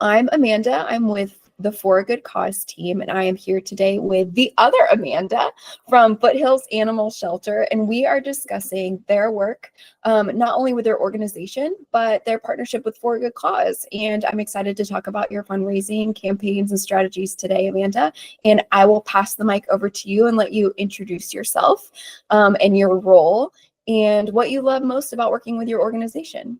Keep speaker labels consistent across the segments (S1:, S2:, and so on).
S1: I'm Amanda. I'm with the For a Good Cause team, and I am here today with the other Amanda from Foothills Animal Shelter, and we are discussing their work, not only with their organization, but their partnership with For a Good Cause. And I'm excited to talk about your fundraising campaigns and strategies today, Amanda. And I will pass the mic over to you and let you introduce yourself and your role and what you love most about working with your organization.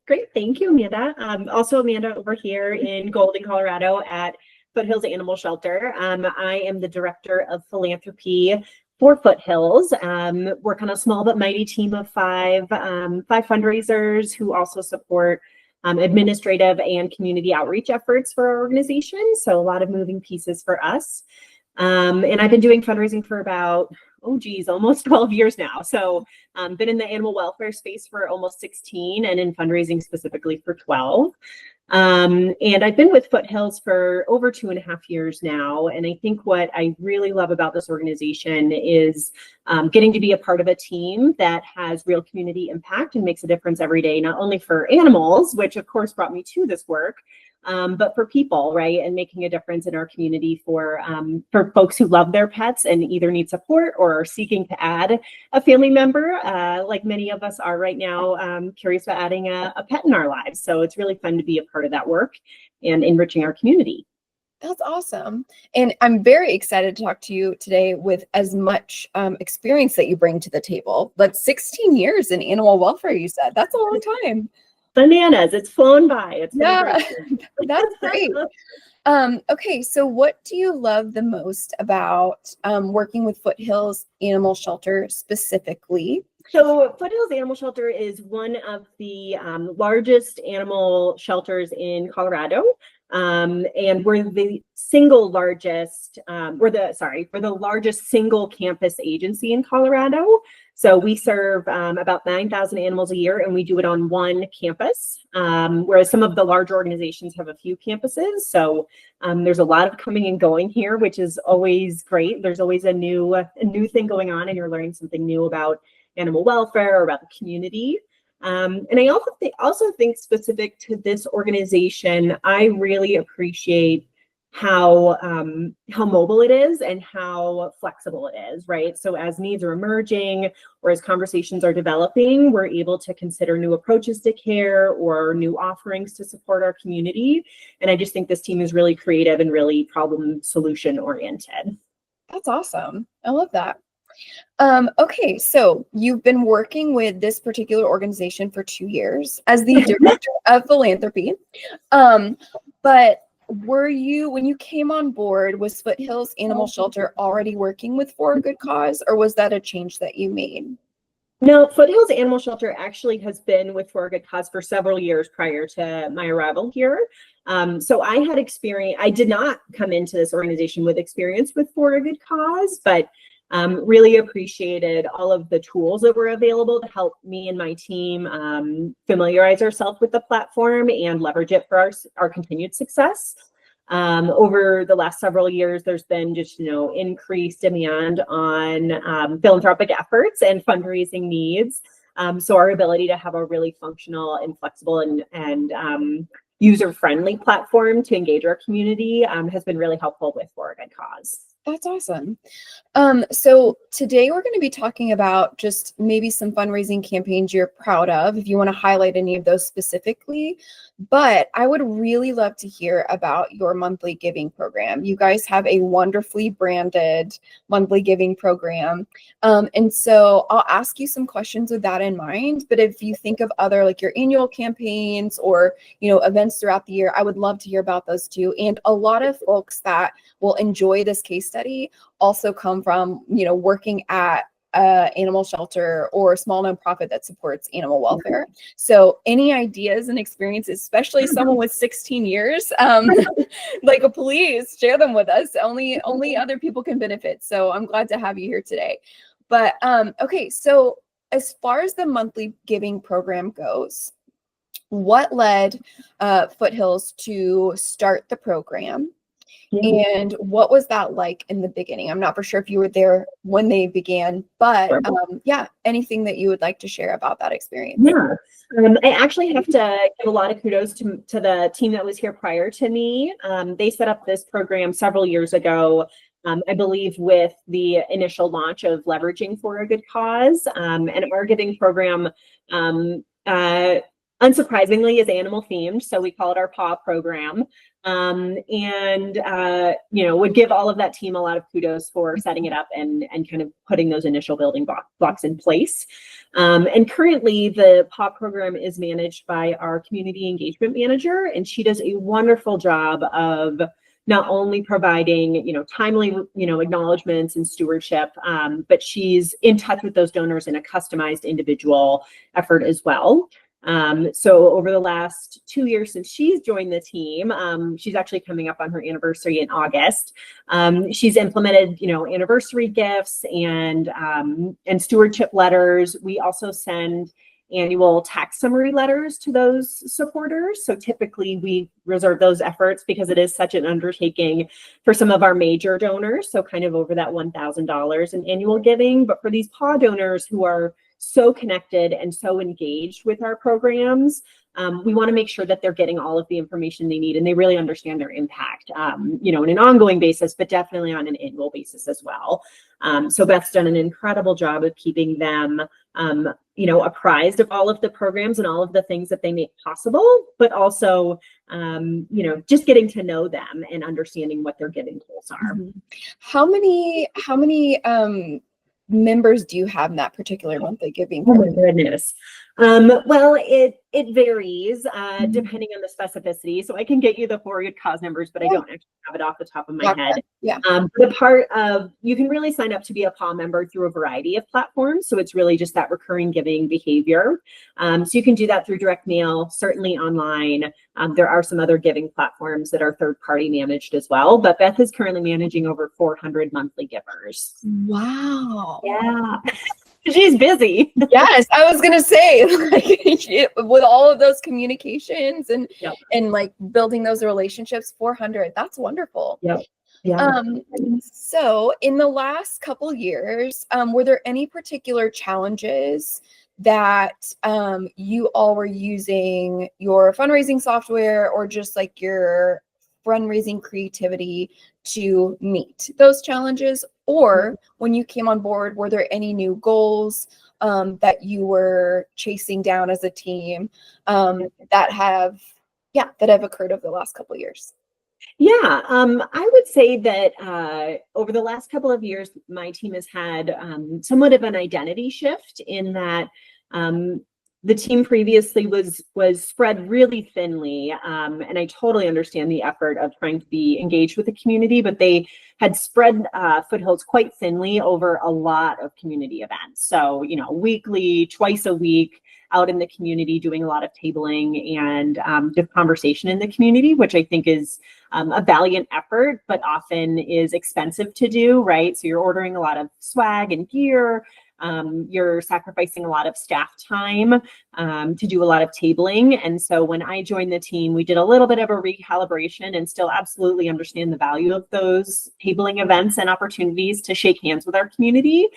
S2: Great, thank you, Amanda. Also Amanda over here in Golden, Colorado at Foothills Animal Shelter. I am the Director of Philanthropy for Foothills. Work on a small but mighty team of five fundraisers who also support administrative and community outreach efforts for our organization. So a lot of moving pieces for us. And I've been doing fundraising for about, almost 12 years now. So been in the animal welfare space for almost 16 and in fundraising specifically for 12. And I've been with Foothills for over 2.5 years now. And I think what I really love about this organization is getting to be a part of a team that has real community impact and makes a difference every day, not only for animals, which of course brought me to this work, but for people, right? And making a difference in our community for folks who love their pets and either need support or are seeking to add a family member, like many of us are right now, curious about adding a pet in our lives. So it's really fun to be a part of that work and enriching our community.
S1: That's awesome. And I'm very excited to talk to you today with as much experience that you bring to the table. Like 16 years in animal welfare, you said. That's a long time.
S2: Bananas, it's flown by.
S1: Yeah, that's great. Okay, so what do you love the most about working with Foothills Animal Shelter specifically?
S2: So Foothills Animal Shelter is one of the largest animal shelters in Colorado. And we're the largest single campus agency in Colorado. So we serve about 9,000 animals a year, and we do it on one campus, whereas some of the larger organizations have a few campuses. So there's a lot of coming and going here, which is always great. There's always a new thing going on, and you're learning something new about animal welfare or about the community. And I also think specific to this organization, I really appreciate how mobile it is and how flexible it is, right? So as needs are emerging or as conversations are developing, we're able to consider new approaches to care or new offerings to support our community. And I just think this team is really creative and really problem solution oriented.
S1: That's awesome. I love that. Okay, so you've been working with this particular organization for 2 years as the Director of Philanthropy. But when you came on board, was Foothills Animal Shelter already working with For a Good Cause, or was that a change that you made?
S2: No, Foothills Animal Shelter actually has been with For a Good Cause for several years prior to my arrival here. So I had experience. I did not come into this organization with experience with For a Good Cause, but really appreciated all of the tools that were available to help me and my team familiarize ourselves with the platform and leverage it for our continued success. Over the last several years, there's been just increased demand on philanthropic efforts and fundraising needs. So our ability to have a really functional and flexible and user-friendly platform to engage our community has been really helpful with For a Good Cause.
S1: That's awesome. So today we're going to be talking about just maybe some fundraising campaigns you're proud of, if you want to highlight any of those specifically. But I would really love to hear about your monthly giving program. You guys have a wonderfully branded monthly giving program. And so I'll ask you some questions with that in mind. But if you think of other, like your annual campaigns or, events throughout the year, I would love to hear about those too. And a lot of folks that will enjoy this case study also come from, working at animal shelter or a small nonprofit that supports animal welfare. So any ideas and experiences, especially someone with 16 years, please share them with us. Only other people can benefit. So I'm glad to have you here today. But okay, so as far as the monthly giving program goes, what led Foothills to start the program?
S2: Yeah.
S1: And what was that like in the beginning? I'm not for sure if you were there when they began, but yeah, anything that you would like to share about that experience?
S2: Yeah. I actually have to give a lot of kudos to the team that was here prior to me. They set up this program several years ago, I believe with the initial launch of Leveraging for a Good Cause. And our giving program, unsurprisingly, is animal themed. So we call it our Paw Program. Would give all of that team a lot of kudos for setting it up and kind of putting those initial building blocks in place. And currently the Paw Program is managed by our community engagement manager, and she does a wonderful job of not only providing, timely, acknowledgments and stewardship, but she's in touch with those donors in a customized individual effort as well. So over the last 2 years since she's joined the team, she's actually coming up on her anniversary in August. She's implemented, anniversary gifts and stewardship letters. We also send annual tax summary letters to those supporters. So typically we reserve those efforts because it is such an undertaking for some of our major donors. So kind of over that $1,000 in annual giving, but for these PAW donors who are so connected and so engaged with our programs, we want to make sure that they're getting all of the information they need and they really understand their impact, on an ongoing basis, but definitely on an annual basis as well. So Beth's done an incredible job of keeping them, apprised of all of the programs and all of the things that they make possible, but also, just getting to know them and understanding what their giving goals are.
S1: Mm-hmm. How many members do you have in that particular monthly giving program?
S2: Oh my goodness. Well, it varies depending on the specificity. So I can get you the For Good Cause numbers, but I don't actually have it off the top of my head.
S1: Yeah.
S2: The part of, you can really sign up to be a PAW member through a variety of platforms. So it's really just that recurring giving behavior. So you can do that through direct mail, certainly online. There are some other giving platforms that are third-party managed as well, but Beth is currently managing over 400 monthly givers.
S1: Wow.
S2: Yeah. She's busy.
S1: Yes, I was gonna say, with all of those communications and like building those relationships, 400, that's wonderful.
S2: Yep. Yeah.
S1: So in the last couple years, were there any particular challenges that you all were using your fundraising software or just like your fundraising creativity to meet those challenges? Or when you came on board, were there any new goals that you were chasing down as a team that have occurred over the last couple of years?
S2: Yeah, I would say that over the last couple of years, my team has had somewhat of an identity shift in that the team previously was spread really thinly, and I totally understand the effort of trying to be engaged with the community, but they had spread Foothills quite thinly over a lot of community events. So, weekly, twice a week, out in the community doing a lot of tabling and just conversation in the community, which I think is a valiant effort, but often is expensive to do, right? So you're ordering a lot of swag and gear. You're sacrificing a lot of staff time to do a lot of tabling. And so when I joined the team, we did a little bit of a recalibration and still absolutely understand the value of those tabling events and opportunities to shake hands with our community,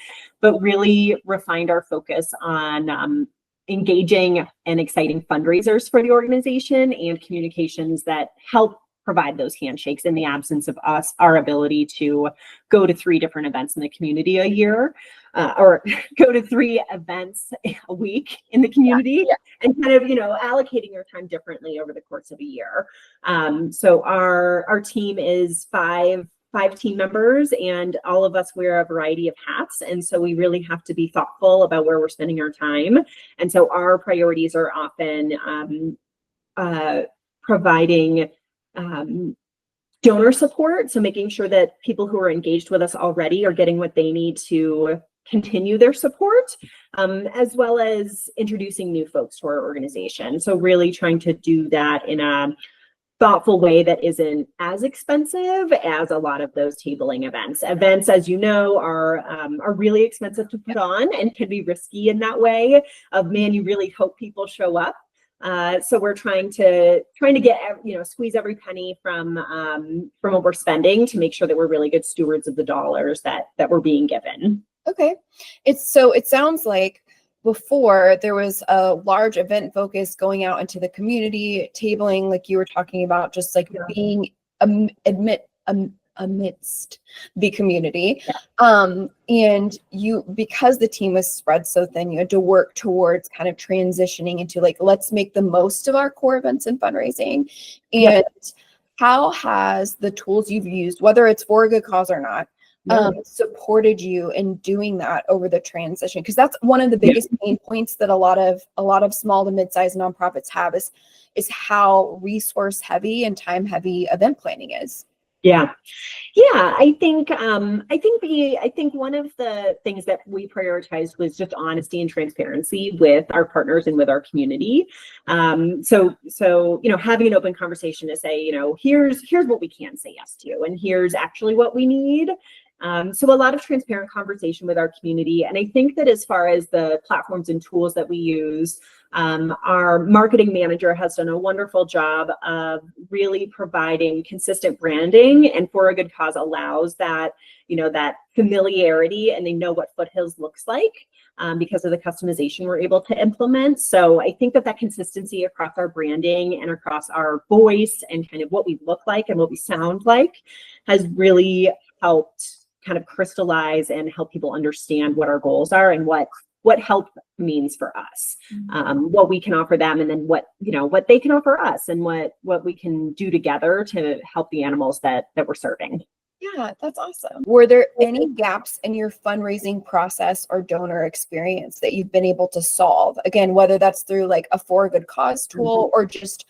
S2: but really refined our focus on engaging and exciting fundraisers for the organization and communications that help provide those handshakes in the absence of our ability to go to 3 different events in the community a year, or go to 3 events a week in the community, and kind of, allocating your time differently over the course of a year. So our team is five team members, and all of us wear a variety of hats. And so we really have to be thoughtful about where we're spending our time. And so our priorities are often providing donor support. So making sure that people who are engaged with us already are getting what they need to continue their support, as well as introducing new folks to our organization. So really trying to do that in a thoughtful way that isn't as expensive as a lot of those tabling events. Events, as you know, are really expensive to put on and can be risky in that way of, man, you really hope people show up. So we're trying to get, squeeze every penny from what we're spending to make sure that we're really good stewards of the dollars that we're being given.
S1: Okay. It sounds like before there was a large event focus going out into the community, tabling, like you were talking about, just like being amidst the community. And you, because the team was spread so thin, you had to work towards kind of transitioning into like, let's make the most of our core events and fundraising. And how has the tools you've used, whether it's for a good cause or not, supported you in doing that over the transition? Because that's one of the biggest pain points that a lot of small to mid-sized nonprofits have is how resource heavy and time heavy event planning is.
S2: I think one of the things that we prioritized was just honesty and transparency with our partners and with our community. So having an open conversation to say, here's what we can say yes to, and here's actually what we need. So a lot of transparent conversation with our community. And I think that as far as the platforms and tools that we use, our marketing manager has done a wonderful job of really providing consistent branding, and For a Good Cause allows that, that familiarity, and they know what Foothills looks like because of the customization we're able to implement. So I think that consistency across our branding and across our voice and kind of what we look like and what we sound like has really helped kind of crystallize and help people understand what our goals are and what help means for us, what we can offer them, and then what they can offer us, and what we can do together to help the animals that we're serving.
S1: Yeah, that's awesome. Were there any gaps in your fundraising process or donor experience that you've been able to solve? Again, whether that's through like a For a Good Cause tool or just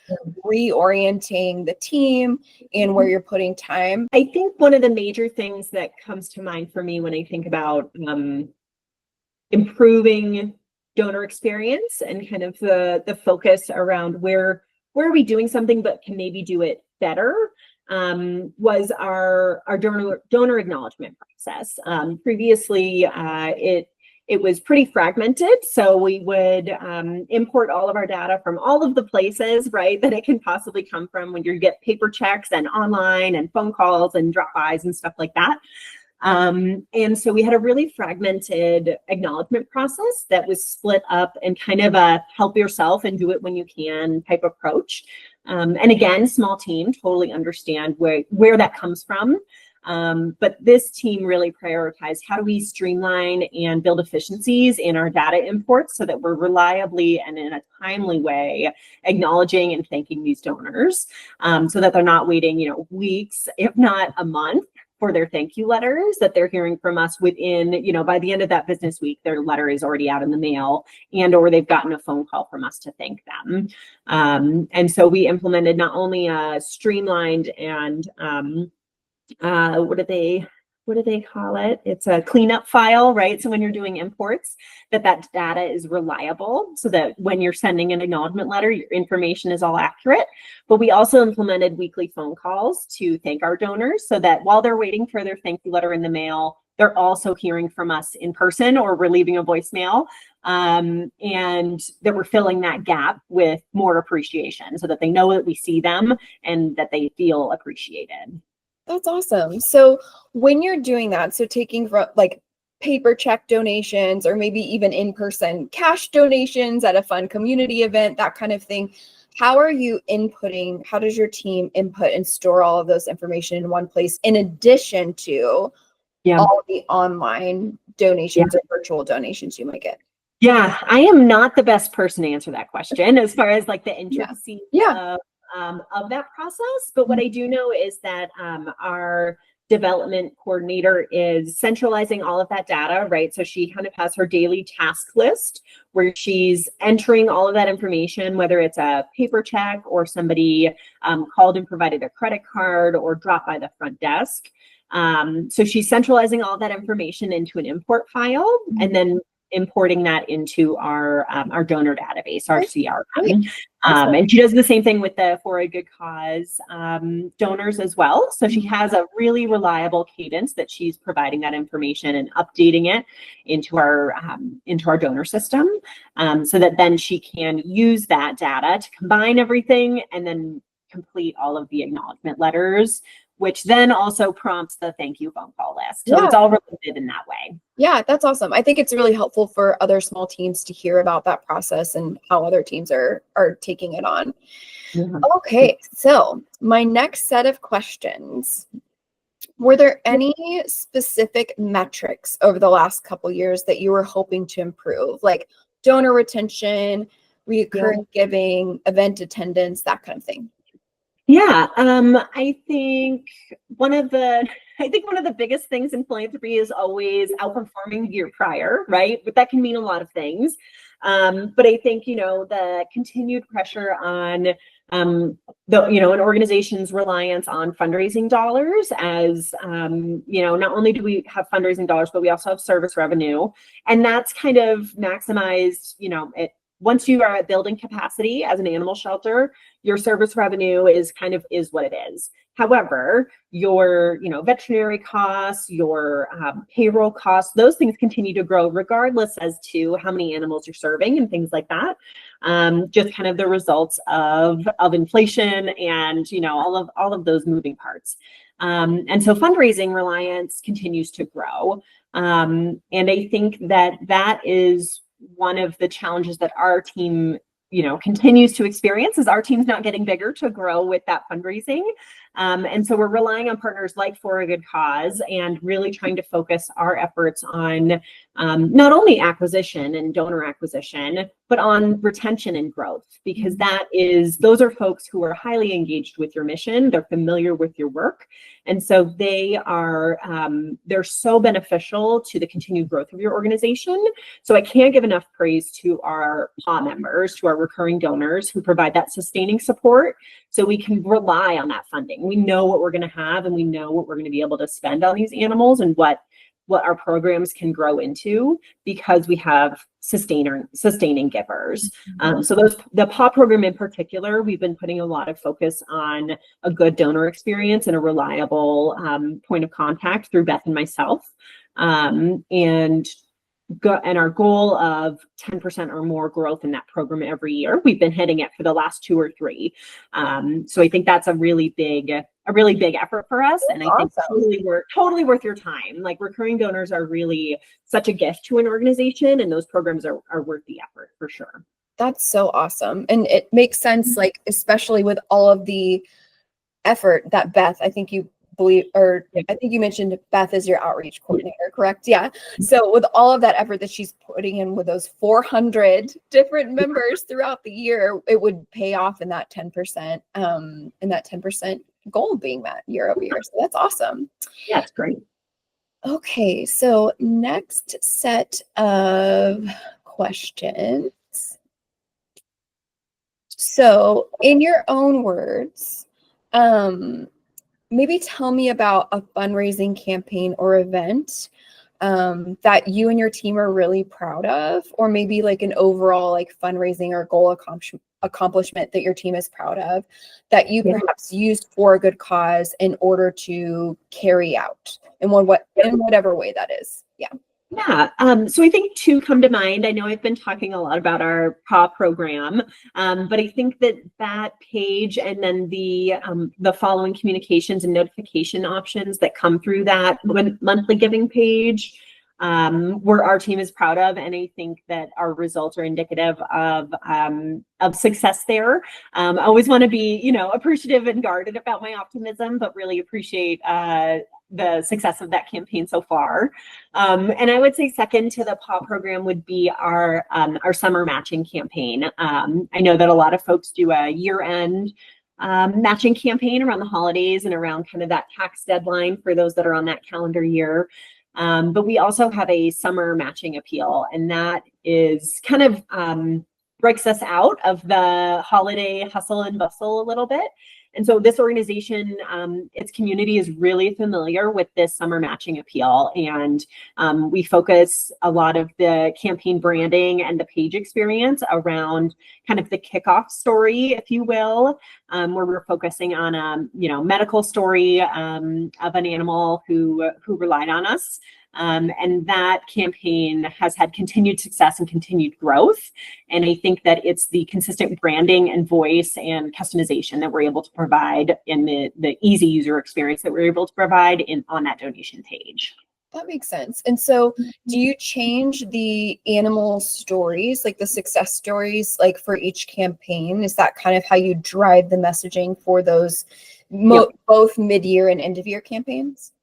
S1: reorienting the team and where you're putting time.
S2: I think one of the major things that comes to mind for me when I think about improving donor experience and kind of the focus around where are we doing something but can maybe do it better, was our donor acknowledgement process. Previously, it was pretty fragmented, so we would import all of our data from all of the places, right, that it can possibly come from when you get paper checks and online and phone calls and drop-bys and stuff like that. And so we had a really fragmented acknowledgement process that was split up and kind of a help yourself and do it when you can type approach. And again, small team, totally understand where that comes from. But this team really prioritized how do we streamline and build efficiencies in our data imports so that we're reliably and in a timely way acknowledging and thanking these donors, so that they're not waiting, weeks, if not a month, for their thank you letters, that they're hearing from us within, by the end of that business week, their letter is already out in the mail, and or they've gotten a phone call from us to thank them. And so we implemented not only a streamlined and what do they call it? It's a cleanup file, right? So when you're doing imports, that data is reliable so that when you're sending an acknowledgement letter, your information is all accurate. But we also implemented weekly phone calls to thank our donors so that while they're waiting for their thank you letter in the mail, they're also hearing from us in person, or we're leaving a voicemail, and that we're filling that gap with more appreciation so that they know that we see them and that they feel appreciated.
S1: That's awesome. So when you're doing that, so taking from like paper check donations or maybe even in-person cash donations at a fun community event, that kind of thing, how are you inputting, how does your team input and store all of those information in one place in addition to all the online donations or virtual donations you might get?
S2: Yeah, I am not the best person to answer that question as far as like the intricacy of that process. But what I do know is that our development coordinator is centralizing all of that data, right? So she kind of has her daily task list where she's entering all of that information, whether it's a paper check or somebody called and provided a credit card or dropped by the front desk. So she's centralizing all that information into an import file, and then importing that into our donor database, our CRM.
S1: Awesome.
S2: And she does the same thing with the For a Good Cause donors as well. So she has a really reliable cadence that she's providing that information and updating it into our donor system, so that then she can use that data to combine everything and then complete all of the acknowledgement letters, which then also prompts the thank you phone call list. So it's all related in that way.
S1: Yeah, that's awesome. I think it's really helpful for other small teams to hear about that process and how other teams are taking it on. Okay, so my next set of questions. Were there any specific metrics over the last couple years that you were hoping to improve, like donor retention, recurring giving, event attendance, that kind of thing?
S2: Yeah, I think one of the biggest things in philanthropy is always outperforming the year prior, right? But that can mean a lot of things. But I think, the continued pressure on an organization's reliance on fundraising dollars, as not only do we have fundraising dollars, but we also have service revenue, and that's kind of maximized. Once you are at building capacity as an animal shelter, your service revenue is what it is. However, your veterinary costs, your payroll costs, those things continue to grow regardless as to how many animals you're serving and things like that. Just kind of the results of inflation and all of those moving parts. And so fundraising reliance continues to grow. And I think that is one of the challenges that our team continues to experience, is our team's not getting bigger to grow with that fundraising. And so we're relying on partners like For a Good Cause and really trying to focus our efforts on not only acquisition and donor acquisition, but on retention and growth, because those are folks who are highly engaged with your mission. They're familiar with your work. And so they're so beneficial to the continued growth of your organization. So I can't give enough praise to our PAW members, to our recurring donors who provide that sustaining support, so we can rely on that funding. We know what we're going to have, and we know what we're going to be able to spend on these animals and what our programs can grow into, because we have sustaining givers. So the Paw Program in particular, we've been putting a lot of focus on a good donor experience and a reliable point of contact through Beth and myself. And our goal of 10% or more growth in that program every year, we've been hitting it for the last 2 or 3. So I think that's a really big effort for us. And I think totally worth your time. Like, recurring donors are really such a gift to an organization, and those programs are worth the effort for sure.
S1: That's so awesome. And it makes sense, like, especially with all of the effort that Beth, I think you mentioned Beth is your outreach coordinator, correct? Yeah. So with all of that effort that she's putting in with those 400 different members throughout the year, it would pay off in that 10%, goal being met year over year. So that's awesome.
S2: Yeah, it's great.
S1: Okay. So next set of questions. So in your own words, maybe tell me about a fundraising campaign or event that you and your team are really proud of, or maybe like an overall like fundraising or goal accomplishment that your team is proud of, that you perhaps used for a good cause in order to carry out in whatever way that is. Yeah.
S2: Yeah, so I think 2 come to mind. I know I've been talking a lot about our Paw Program, but I think that page and then the following communications and notification options that come through that monthly giving page, where our team is proud of, and I think that our results are indicative of success there. I always want to be, appreciative and guarded about my optimism, but really appreciate the success of that campaign so far. And I would say second to the Paw Program would be our summer matching campaign. I know that a lot of folks do a year-end matching campaign around the holidays and around kind of that tax deadline for those that are on that calendar year. But we also have a summer matching appeal, and that is kind of breaks us out of the holiday hustle and bustle a little bit. And so this organization, its community is really familiar with this summer matching appeal. And we focus a lot of the campaign branding and the page experience around kind of the kickoff story, if you will, where we're focusing on a medical story of an animal who relied on us. And that campaign has had continued success and continued growth. And I think that it's the consistent branding and voice and customization that we're able to provide in the easy user experience that we're able to provide on that donation page.
S1: That makes sense. And so do you change the animal stories, like the success stories, like for each campaign? Is that kind of how you drive the messaging for those both mid-year and end-of-year campaigns?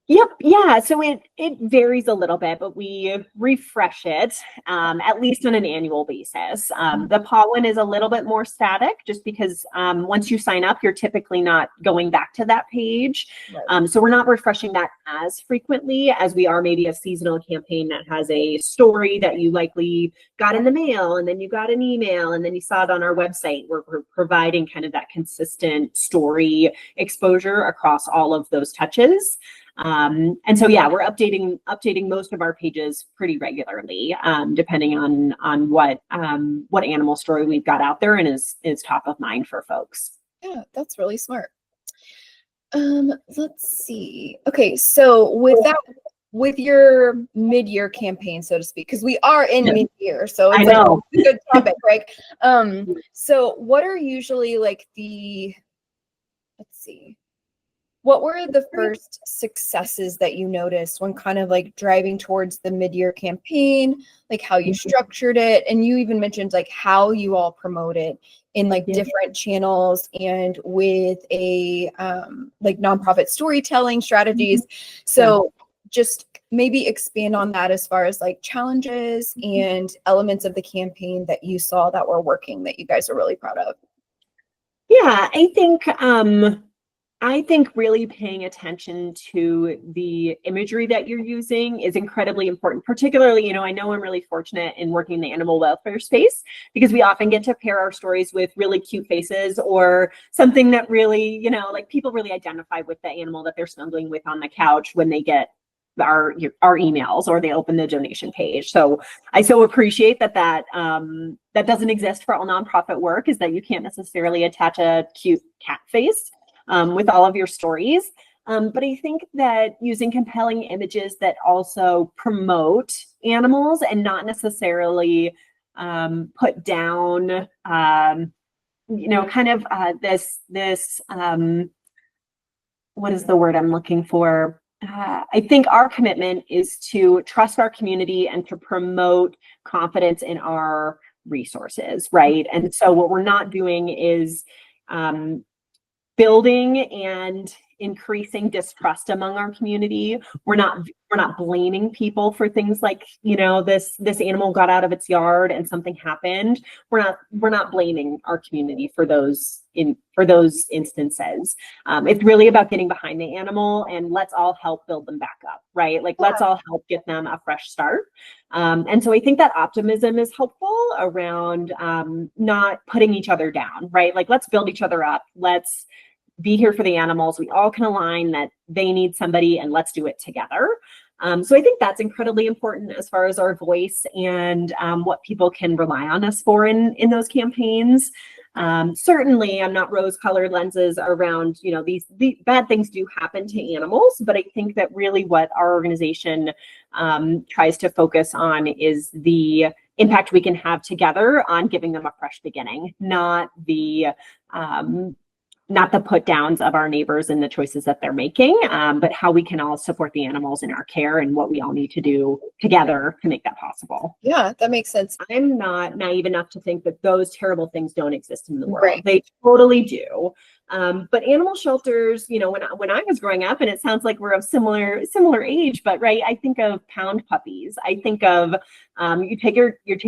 S2: Yep. Yeah. So it varies a little bit, but we refresh it at least on an annual basis. The Paw one is a little bit more static just because once you sign up, you're typically not going back to that page. Right. So we're not refreshing that as frequently as we are maybe a seasonal campaign that has a story that you likely got in the mail and then you got an email and then you saw it on our website. We're providing kind of that consistent story exposure across all of those touches. And so, yeah, we're updating most of our pages pretty regularly, depending on what animal story we've got out there and is top of mind for folks.
S1: Yeah, that's really smart. Let's see. Okay, so with your mid-year campaign, so to speak, because we are in mid-year, so it's like a good topic, right? So what are usually like let's see. What were the first successes that you noticed when kind of like driving towards the mid-year campaign, like how you structured it? And you even mentioned like how you all promote it in like different channels and with a like nonprofit storytelling strategies. So just maybe expand on that as far as like challenges and elements of the campaign that you saw that were working that you guys are really proud of.
S2: Yeah, I think really paying attention to the imagery that you're using is incredibly important. Particularly, I know I'm really fortunate in working in the animal welfare space because we often get to pair our stories with really cute faces or something that really, like people really identify with the animal that they're snuggling with on the couch when they get our emails or they open the donation page. So I so appreciate that doesn't exist for all nonprofit work, is that you can't necessarily attach a cute cat face with all of your stories. But I think that using compelling images that also promote animals and not necessarily put down, this, what is the word I'm looking for? I think our commitment is to trust our community and to promote confidence in our resources, right? And so what we're not doing is building and increasing distrust among our community. We're not blaming people for things like, this animal got out of its yard and something happened. We're not blaming our community for those instances. It's really about getting behind the animal and let's all help build them back up, right? Like let's all help get them a fresh start. And so I think that optimism is helpful around not putting each other down, right? Like let's build each other up. Let's be here for the animals. We all can align that they need somebody and let's do it together. So I think that's incredibly important as far as our voice and what people can rely on us for in those campaigns. Certainly I'm not rose-colored lenses around, these bad things do happen to animals, but I think that really what our organization tries to focus on is the impact we can have together on giving them a fresh beginning, not the put downs of our neighbors and the choices that they're making, but how we can all support the animals in our care and what we all need to do together to make that possible.
S1: Yeah, that makes sense.
S2: I'm not naive enough to think that those terrible things don't exist in the world.
S1: Right.
S2: They totally do. But animal shelters, when I was growing up, and it sounds like we're of similar age, but right, I think of pound puppies. I think of you take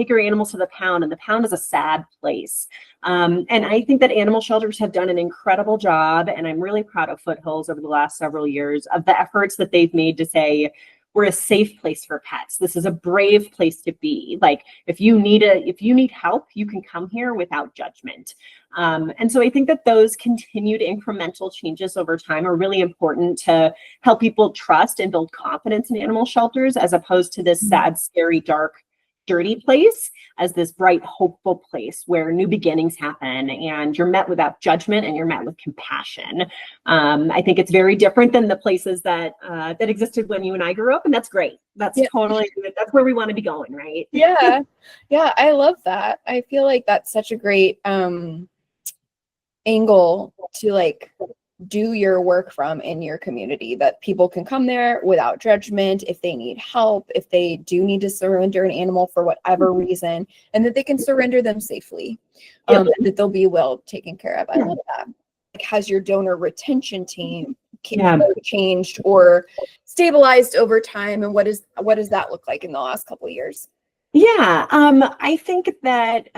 S2: your animals to the pound, and the pound is a sad place. And I think that animal shelters have done an incredible job, and I'm really proud of Foothills over the last several years of the efforts that they've made to say, we're a safe place for pets. This is a brave place to be. Like, if you need help, you can come here without judgment. And so I think that those continued incremental changes over time are really important to help people trust and build confidence in animal shelters, as opposed to this sad, scary, dark, dirty place, as this bright, hopeful place where new beginnings happen and you're met without judgment and you're met with compassion. I think it's very different than the places that existed when you and I grew up, and that's great. That's totally, that's where we want to be going, right?
S1: Yeah. Yeah, I love that. I feel like that's such a great angle to like do your work from in your community, that people can come there without judgment if they need help, if they do need to surrender an animal for whatever reason, and that they can surrender them safely, and that they'll be well taken care of. I love that. Like, has your donor retention team changed or stabilized over time, and what does that look like in the last couple of years?
S2: Yeah, I think that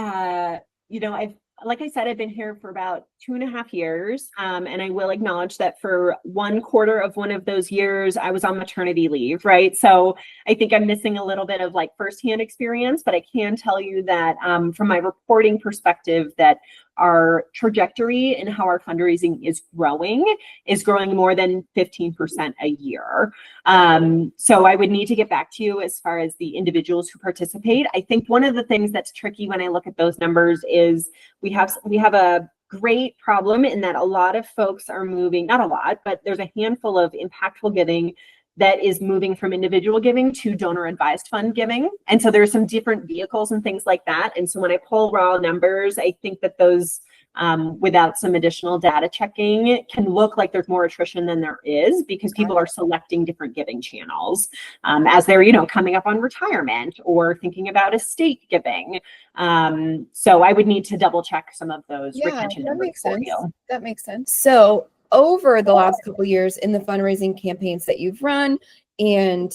S2: like I said, I've been here for about 2.5 years, and I will acknowledge that for 1/4 of one of those years, I was on maternity leave, right? So I think I'm missing a little bit of like firsthand experience, but I can tell you that from my reporting perspective, that our trajectory and how our fundraising is growing more than 15% a year. So I would need to get back to you as far as the individuals who participate. I think one of the things that's tricky when I look at those numbers is we have a great problem in that a lot of folks are moving, not a lot, but there's a handful of impactful giving that is moving from individual giving to donor advised fund giving. And so there's some different vehicles and things like that. And so when I pull raw numbers, I think that those, without some additional data checking, can look like there's more attrition than there is, because people are selecting different giving channels as they're, coming up on retirement or thinking about estate giving. So I would need to double check some of those retention numbers for you.
S1: That makes sense. So over the last couple of years in the fundraising campaigns that you've run, and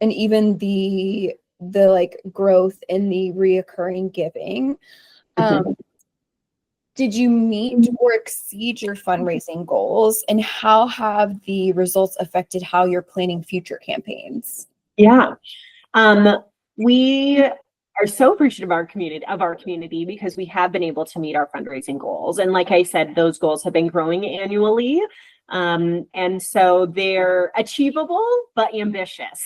S1: even the like growth in the reoccurring giving, did you meet or exceed your fundraising goals, and how have the results affected how you're planning future campaigns?
S2: Yeah, we are so appreciative of our community because we have been able to meet our fundraising goals. And like I said, those goals have been growing annually. And so they're achievable, but ambitious.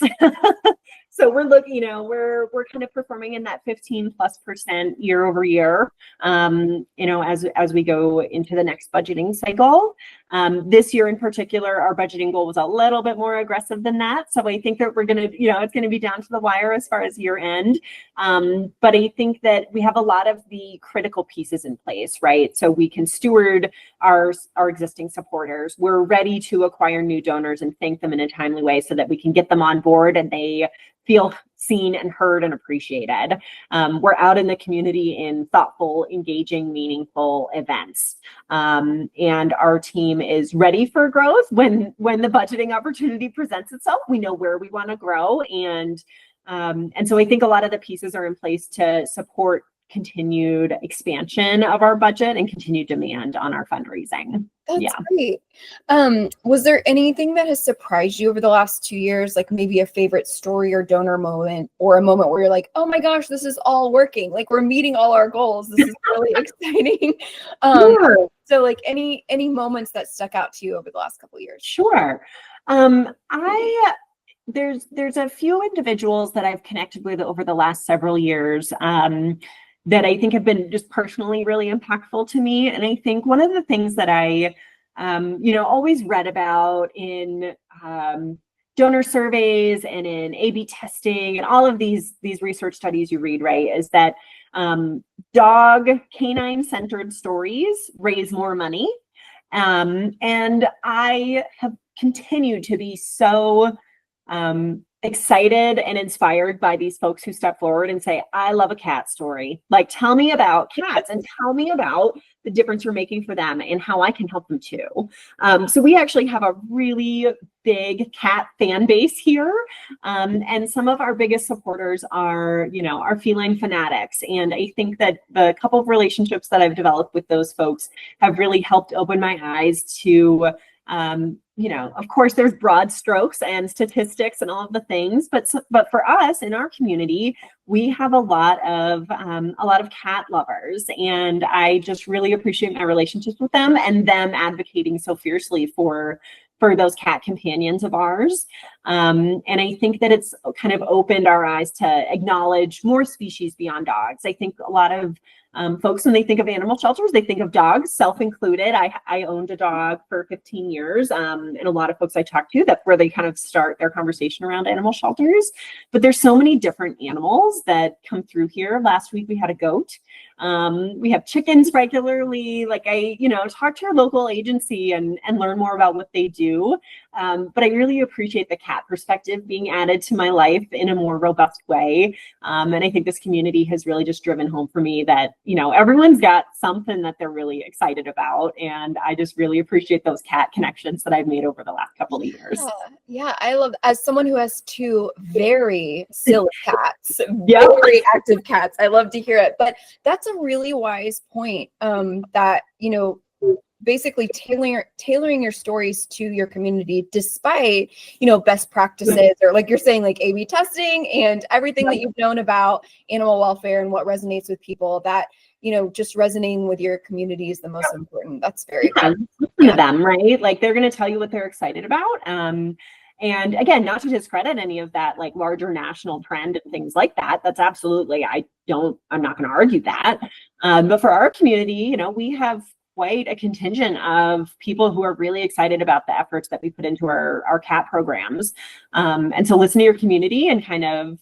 S2: So we're looking, we're kind of performing in that 15+% year over year, as we go into the next budgeting cycle. This year in particular, our budgeting goal was a little bit more aggressive than that. So I think that we're going to, it's going to be down to the wire as far as year end. But I think that we have a lot of the critical pieces in place, right? So we can steward our existing supporters. We're ready to acquire new donors and thank them in a timely way so that we can get them on board and they feel seen and heard and appreciated. We're out in the community in thoughtful, engaging, meaningful events. And our team is ready for growth when the budgeting opportunity presents itself. We know where we want to grow. And so I think a lot of the pieces are in place to support continued expansion of our budget and continued demand on our fundraising.
S1: That's great. Was there anything that has surprised you over the last 2 years, like maybe a favorite story or donor moment, or a moment where you're like, oh my gosh, this is all working, like we're meeting all our goals, this is really exciting? So like any moments that stuck out to you over the last couple of years?
S2: Sure. There's a few individuals that I've connected with over the last several years that I think have been just personally really impactful to me. And I think one of the things that I, always read about in donor surveys and in A/B testing and all of these research studies you read, right, is that canine-centered stories raise more money. And I have continued to be so excited and inspired by these folks who step forward and say, I love a cat story. Like, tell me about cats and tell me about the difference you're making for them and how I can help them too. So we actually have a really big cat fan base here. And some of our biggest supporters are, our feline fanatics. And I think that the couple of relationships that I've developed with those folks have really helped open my eyes to of course, there's broad strokes and statistics and all of the things, but for us in our community, we have a lot of cat lovers, and I just really appreciate my relationships with them and them advocating so fiercely for those cat companions of ours. And I think that it's kind of opened our eyes to acknowledge more species beyond dogs. I think a lot of folks, when they think of animal shelters, they think of dogs, self-included. I owned a dog for 15 years, and a lot of folks I talk to, that's where they kind of start their conversation around animal shelters. But there's so many different animals that come through here. Last week we had a goat. We have chickens regularly. Like talk to your local agency and learn more about what they do. But I really appreciate the cat perspective being added to my life in a more robust way. And I think this community has really just driven home for me that, everyone's got something that they're really excited about. And I just really appreciate those cat connections that I've made over the last couple of years.
S1: Yeah, I love, as someone who has two very silly cats, very active cats, I love to hear it. But that's a really wise point, that, basically tailoring your stories to your community, despite, best practices, or like you're saying, like A/B testing and everything that you've known about animal welfare and what resonates with people, that, just resonating with your community is the most important. That's very
S2: listen to them, right? Like they're going to tell you what they're excited about. And again, not to discredit any of that, like larger national trend and things like that. That's absolutely, I'm not going to argue that. But for our community, we have quite a contingent of people who are really excited about the efforts that we put into our cat programs. And so listen to your community and kind of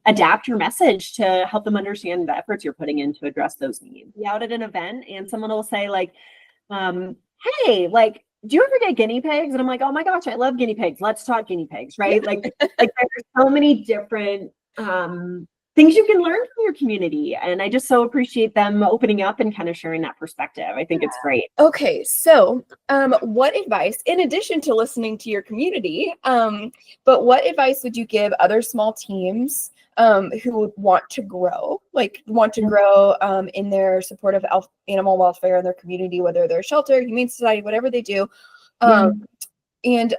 S2: adapt your message to help them understand the efforts you're putting in to address those needs. Be out at an event and someone will say like, hey, like, do you ever get guinea pigs? And I'm like, oh my gosh, I love guinea pigs. Let's talk guinea pigs, right? Like there's so many different things you can learn from your community. And I just so appreciate them opening up and kind of sharing that perspective. I think it's great.
S1: Okay, so what advice, in addition to listening to your community, but what advice would you give other small teams who want to grow, in their support of animal welfare in their community, whether they're a shelter, humane society, whatever they do? And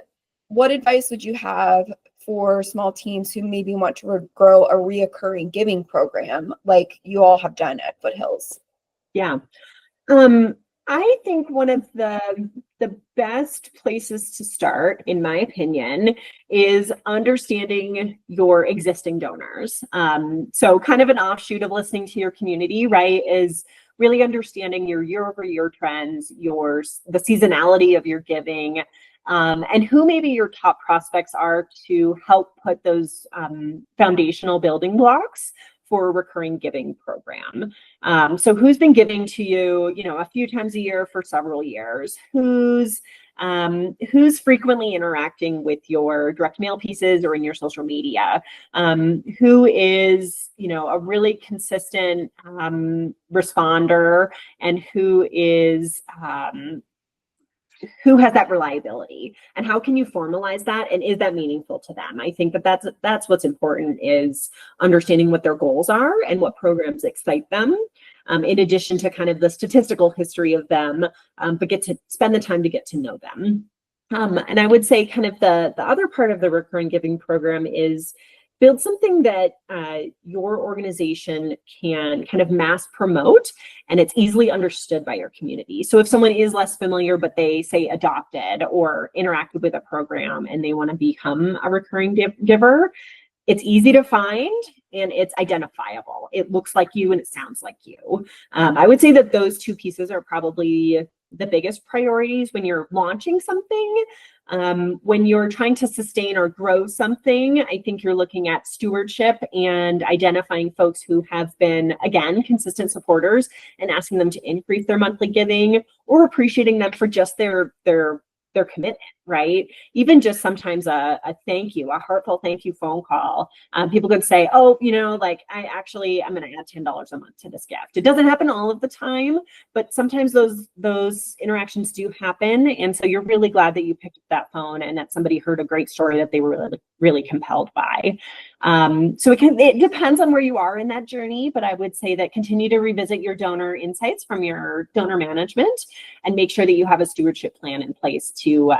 S1: what advice would you have for small teams who maybe want to grow a reoccurring giving program like you all have done at Foothills?
S2: Yeah. I think one of the best places to start, in my opinion, is understanding your existing donors. So kind of an offshoot of listening to your community, right, is really understanding your year-over-year trends, the seasonality of your giving, and who maybe your top prospects are to help put those foundational building blocks for a recurring giving program. So who's been giving to you, a few times a year for several years? Who's frequently interacting with your direct mail pieces or in your social media? Who is, a really consistent responder, and who has that reliability, and how can you formalize that, and is that meaningful to them? I think that's what's important, is understanding what their goals are and what programs excite them, in addition to kind of the statistical history of them, but get to spend the time to get to know them. And I would say kind of the other part of the recurring giving program is build something that your organization can kind of mass promote, and it's easily understood by your community. So if someone is less familiar, but they say adopted or interacted with a program and they want to become a recurring giver, it's easy to find and it's identifiable. It looks like you and it sounds like you. I would say that those two pieces are probably the biggest priorities when you're launching something. When you're trying to sustain or grow something, I think you're looking at stewardship and identifying folks who have been, again, consistent supporters, and asking them to increase their monthly giving, or appreciating them for just their commitment, right? Even just sometimes a thank you, a heartfelt thank you phone call. People could say, oh, I'm going to add $10 a month to this gift. It doesn't happen all of the time, but sometimes those interactions do happen. And so you're really glad that you picked up that phone and that somebody heard a great story that they were really, really compelled by. So it depends on where you are in that journey, but I would say that continue to revisit your donor insights from your donor management and make sure that you have a stewardship plan in place to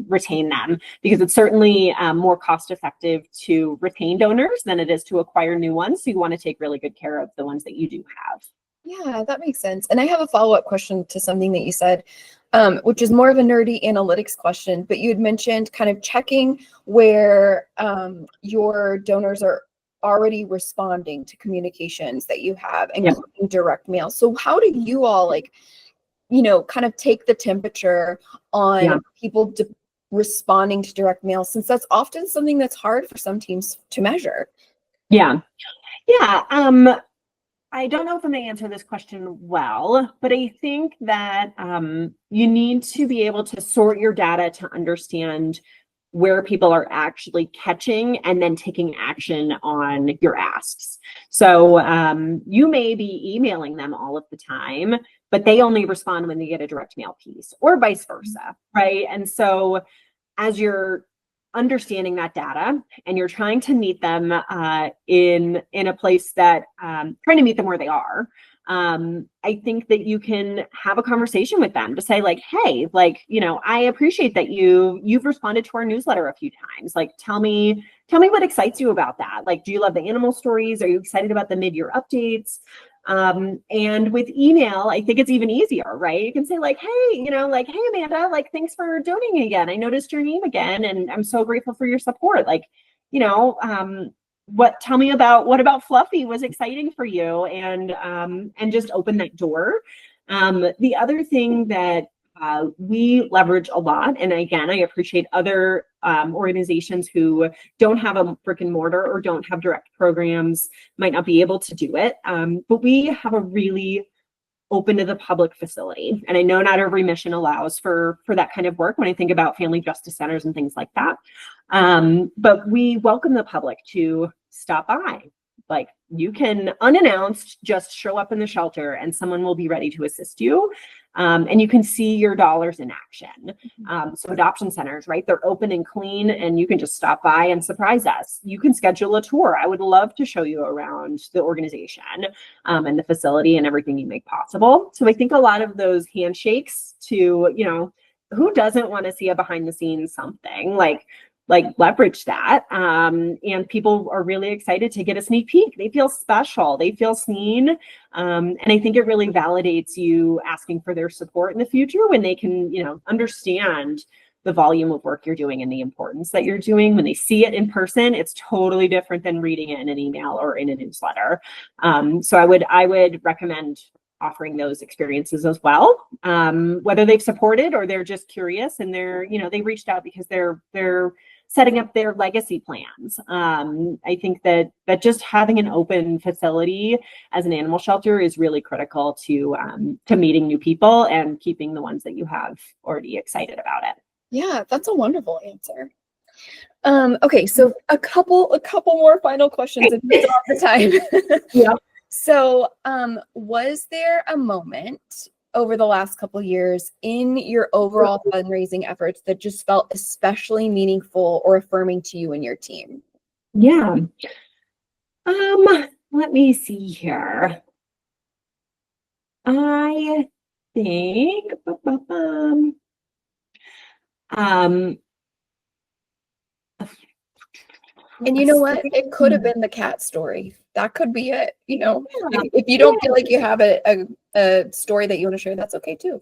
S2: retain them, because it's certainly more cost effective to retain donors than it is to acquire new ones. So you want to take really good care of the ones that you do have.
S1: Yeah, that makes sense. And I have a follow-up question to something that you said, which is more of a nerdy analytics question, but you had mentioned kind of checking where your donors are already responding to communications that you have, including direct mail. So how do you all kind of take the temperature on people responding to direct mail, since that's often something that's hard for some teams to measure?
S2: Yeah. I don't know if I'm going to answer this question well, but I think that you need to be able to sort your data to understand where people are actually catching and then taking action on your asks. So you may be emailing them all of the time, but they only respond when they get a direct mail piece, or vice versa, right? And so as you're understanding that data and you're trying to meet them in a place that trying to meet them where they are, I think that you can have a conversation with them to say, like, hey, like, I appreciate that you've responded to our newsletter a few times. Like, tell me what excites you about that. Like, do you love the animal stories? Are you excited about the mid-year updates? And with email, I think it's even easier, right? You can say, like, hey, hey, Amanda, like, thanks for donating again. I noticed your name again, and I'm so grateful for your support. Like, tell me about what about Fluffy was exciting for you, and just open that door. The other thing that we leverage a lot, and again, I appreciate other organizations who don't have a brick and mortar or don't have direct programs might not be able to do it, but we have a really open to the public facility, and I know not every mission allows for that kind of work when I think about family justice centers and things like that, but we welcome the public to stop by. Like, you can unannounced just show up in the shelter and someone will be ready to assist you. And you can see your dollars in action. So adoption centers, right? They're open and clean, and you can just stop by and surprise us. You can schedule a tour. I would love to show you around the organization and the facility and everything you make possible. So I think a lot of those handshakes to, who doesn't want to see a behind the scenes something, like leverage that. And people are really excited to get a sneak peek. They feel special, they feel seen. And I think it really validates you asking for their support in the future when they can, understand the volume of work you're doing and the importance that you're doing. When they see it in person, it's totally different than reading it in an email or in a newsletter. So I would recommend offering those experiences as well, whether they've supported or they're just curious and they reached out because they're setting up their legacy plans. I think that just having an open facility as an animal shelter is really critical to meeting new people and keeping the ones that you have already excited about it.
S1: Yeah, that's a wonderful answer. Okay, so a couple more final questions if we still have the time.
S2: Yeah.
S1: So, was there a moment over the last couple of years in your overall fundraising efforts that just felt especially meaningful or affirming to you and your team?
S2: Yeah. Let me see here. I think
S1: and you know what? It could have been the cat story. That could be it. If you don't feel like you have a story that you want to share, that's okay too.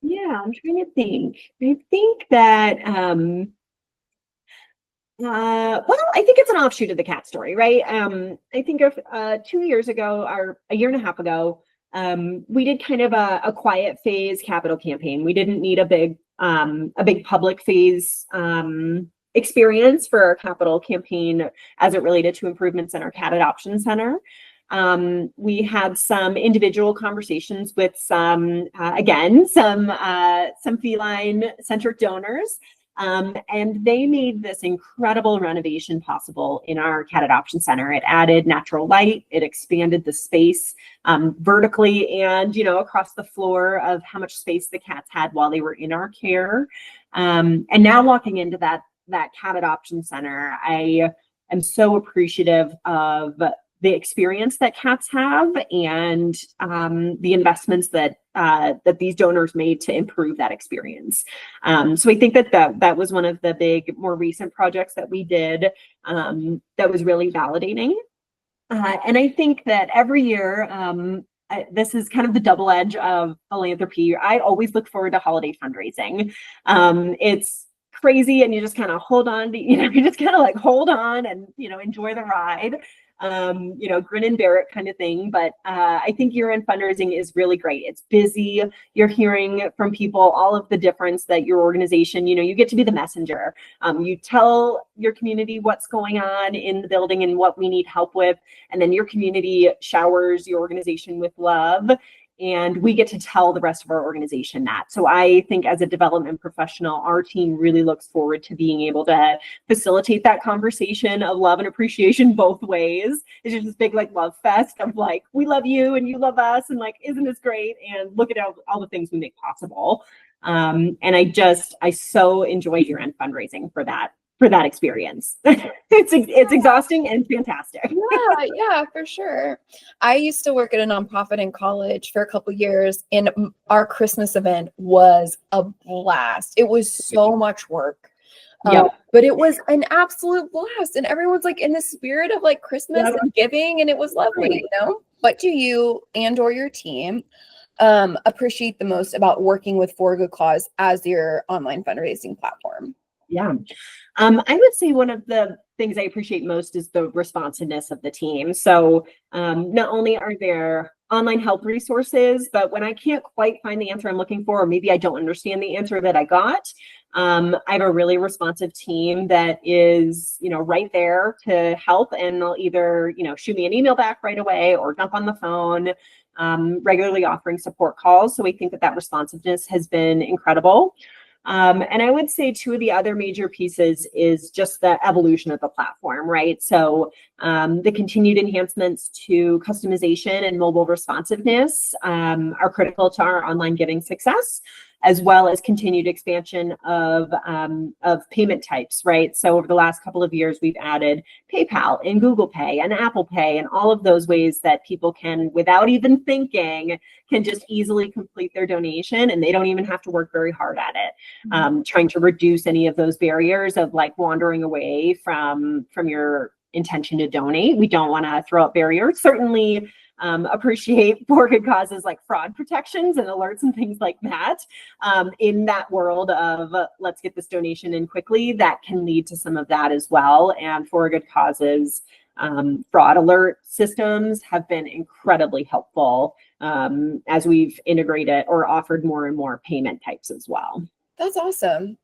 S2: Yeah, I'm trying to think. I think that I think it's an offshoot of the cat story, right? I think of 2 years ago or a year and a half ago, we did kind of a quiet phase capital campaign. We didn't need a big public phase experience for our capital campaign as it related to improvements in our cat adoption center. We had some individual conversations with some feline centric donors. And they made this incredible renovation possible in our cat adoption center. It added natural light, it expanded the space vertically and, across the floor of how much space the cats had while they were in our care. And now walking into that cat adoption center, I am so appreciative of the experience that cats have and the investments that these donors made to improve that experience. So I think that was one of the big, more recent projects that we did that was really validating. And I think that every year, this is kind of the double edge of philanthropy. I always look forward to holiday fundraising. It's crazy, and you just kind of hold on to, you just kind of like hold on and, enjoy the ride. Grin and bear it kind of thing. But I think year-end fundraising is really great. It's busy. You're hearing from people all of the difference that your organization, you get to be the messenger. You tell your community what's going on in the building and what we need help with. And then your community showers your organization with love. And we get to tell the rest of our organization that. So I think as a development professional, our team really looks forward to being able to facilitate that conversation of love and appreciation both ways. It's just this big love fest of we love you and you love us, and isn't this great? And look at all the things we make possible. And I so enjoy year-end fundraising for that experience. It's exhausting and fantastic.
S1: Yeah, for sure. I used to work at a nonprofit in college for a couple years, and our Christmas event was a blast. It was so much work. But it was an absolute blast, and everyone's in the spirit of Christmas and giving, and it was lovely, What do you and/or your team appreciate the most about working with For a Good Cause as your online fundraising platform?
S2: Yeah. I would say one of the things I appreciate most is the responsiveness of the team. So not only are there online help resources, but when I can't quite find the answer I'm looking for, or maybe I don't understand the answer that I got, I have a really responsive team that is, right there to help. And they'll either, shoot me an email back right away or jump on the phone, regularly offering support calls. So we think that responsiveness has been incredible. And I would say two of the other major pieces is just the evolution of the platform, right? So the continued enhancements to customization and mobile responsiveness are critical to our online giving success, as well as continued expansion of payment types, right? So over the last couple of years, we've added PayPal and Google Pay and Apple Pay and all of those ways that people can, without even thinking, can just easily complete their donation, and they don't even have to work very hard at it. Trying to reduce any of those barriers of wandering away from your intention to donate. We don't want to throw up barriers. Certainly appreciate For Good Causes fraud protections and alerts and things like that. In that world of let's get this donation in quickly, that can lead to some of that as well. And For Good Causes fraud alert systems have been incredibly helpful as we've integrated or offered more and more payment types as well.
S1: That's awesome.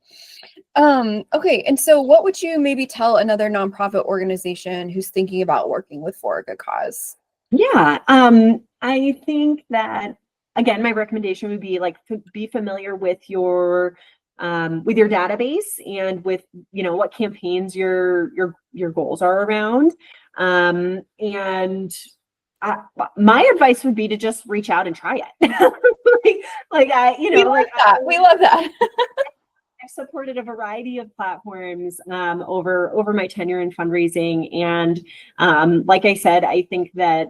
S1: Okay, and so what would you maybe tell another nonprofit organization who's thinking about working with For a Good Cause?
S2: Yeah, I think that, again, my recommendation would be to be familiar with your database and with what campaigns your goals are around. And my advice would be to just reach out and try it.
S1: We love that.
S2: I've supported a variety of platforms over my tenure in fundraising. And like I said, I think that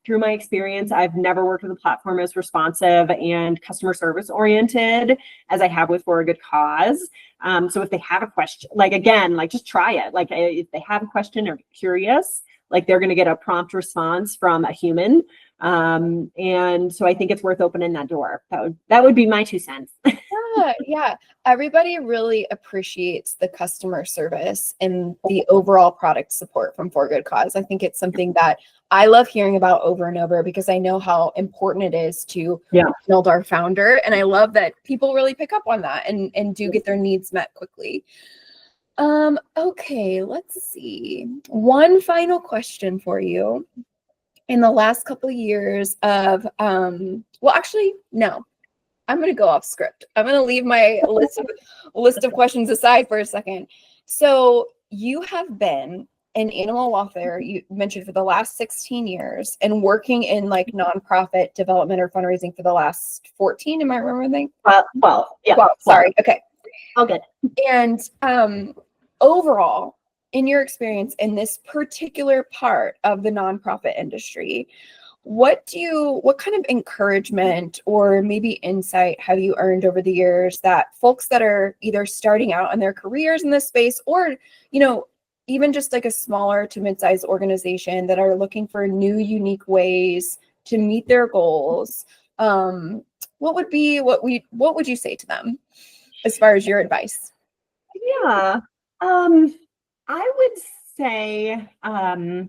S2: through my experience, I've never worked with a platform as responsive and customer service oriented as I have with For a Good Cause. So if they have a question, just try it. If they have a question or curious, they're going to get a prompt response from a human. And so I think it's worth opening that door. That would be my 2 cents.
S1: Yeah. Everybody really appreciates the customer service and the overall product support from For Good Cause. I think it's something that I love hearing about over and over because I know how important it is to build our founder. And I love that people really pick up on that and do get their needs met quickly. Okay, let's see. One final question for you. In the last couple of years of, no. I'm going to go off script. I'm going to leave my list of questions aside for a second. So you have been in animal welfare, you mentioned, for the last 16 years and working in nonprofit development or fundraising for the last 14. Am I remembering?
S2: 12. Yeah.
S1: 12. Sorry. Okay.
S2: All good.
S1: And overall, in your experience in this particular part of the nonprofit industry, what kind of encouragement or maybe insight have you earned over the years that folks that are either starting out in their careers in this space, or, even just like a smaller to mid-sized organization that are looking for new, unique ways to meet their goals, what would you say to them as far as your advice?
S2: Yeah. I would say, I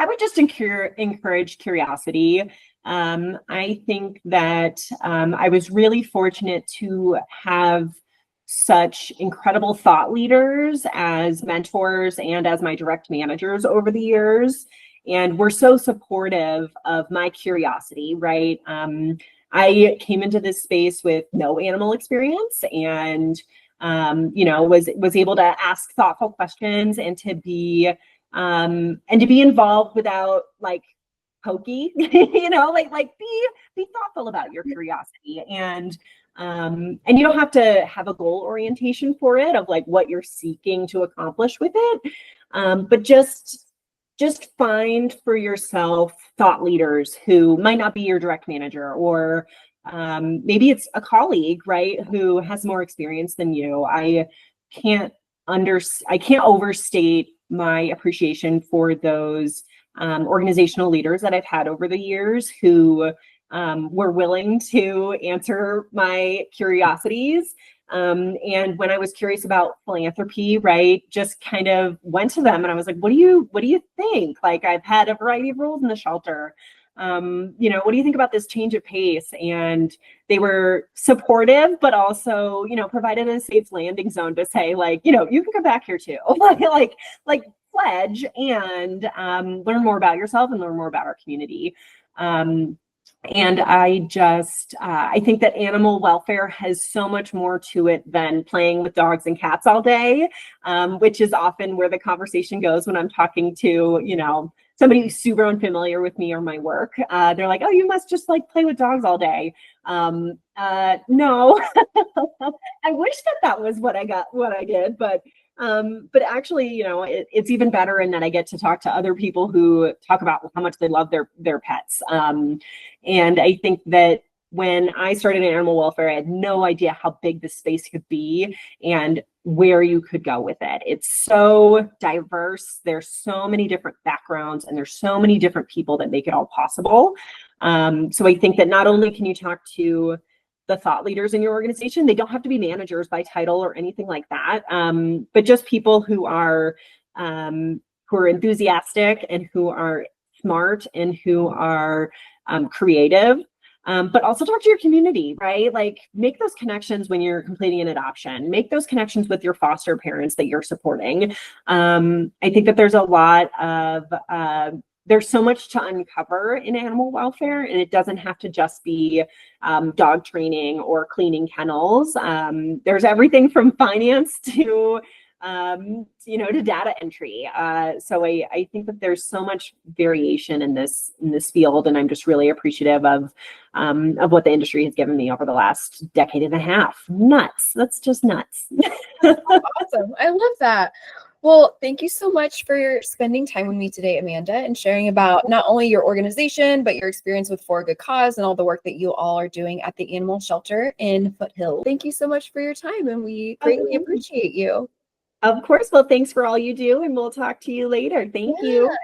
S2: would just encourage curiosity. I think that I was really fortunate to have such incredible thought leaders as mentors and as my direct managers over the years. And we're so supportive of my curiosity, right? I came into this space with no animal experience, and was able to ask thoughtful questions and to be involved without like pokey, be thoughtful about your curiosity, and you don't have to have a goal orientation for it of like what you're seeking to accomplish with it, but just find for yourself thought leaders who might not be your direct manager, or maybe it's a colleague, right, who has more experience than you. I can't overstate my appreciation for those organizational leaders that I've had over the years who were willing to answer my curiosities. And when I was curious about philanthropy, right, just kind of went to them and I was like, what do you think? Like, I've had a variety of roles in the shelter. What do you think about this change of pace? And they were supportive, but also, provided a safe landing zone to say, like, you can come back here too, like pledge and learn more about yourself and learn more about our community. And I think that animal welfare has so much more to it than playing with dogs and cats all day, which is often where the conversation goes when I'm talking to, somebody who's super unfamiliar with me or my work. They're like, oh, you must just like play with dogs all day. No, I wish that was what I did, but actually, it's even better in that I get to talk to other people who talk about how much they love their pets. And I think that when I started in animal welfare, I had no idea how big this space could be and where you could go with it. It's so diverse. There's so many different backgrounds and there's so many different people that make it all possible. So I think that not only can you talk to the thought leaders in your organization, they don't have to be managers by title or anything like that, but just people who are enthusiastic and who are smart and who are creative. But also talk to your community, right? Like, make those connections when you're completing an adoption. Make those connections with your foster parents that you're supporting. I think that there's a lot of there's so much to uncover in animal welfare, and it doesn't have to just be dog training or cleaning kennels. There's everything from finance to to data entry. So I think that there's so much variation in this field, and I'm just really appreciative of what the industry has given me over the last decade and a half. Nuts. That's just nuts.
S1: Awesome. I love that. Well, thank you so much for spending time with me today, Amanda, and sharing about not only your organization, but your experience with For a Good Cause and all the work that you all are doing at the animal shelter in Foothills. Thank you so much for your time, and we greatly appreciate you.
S2: Of course. Well, thanks for all you do, and we'll talk to you later. Thank you.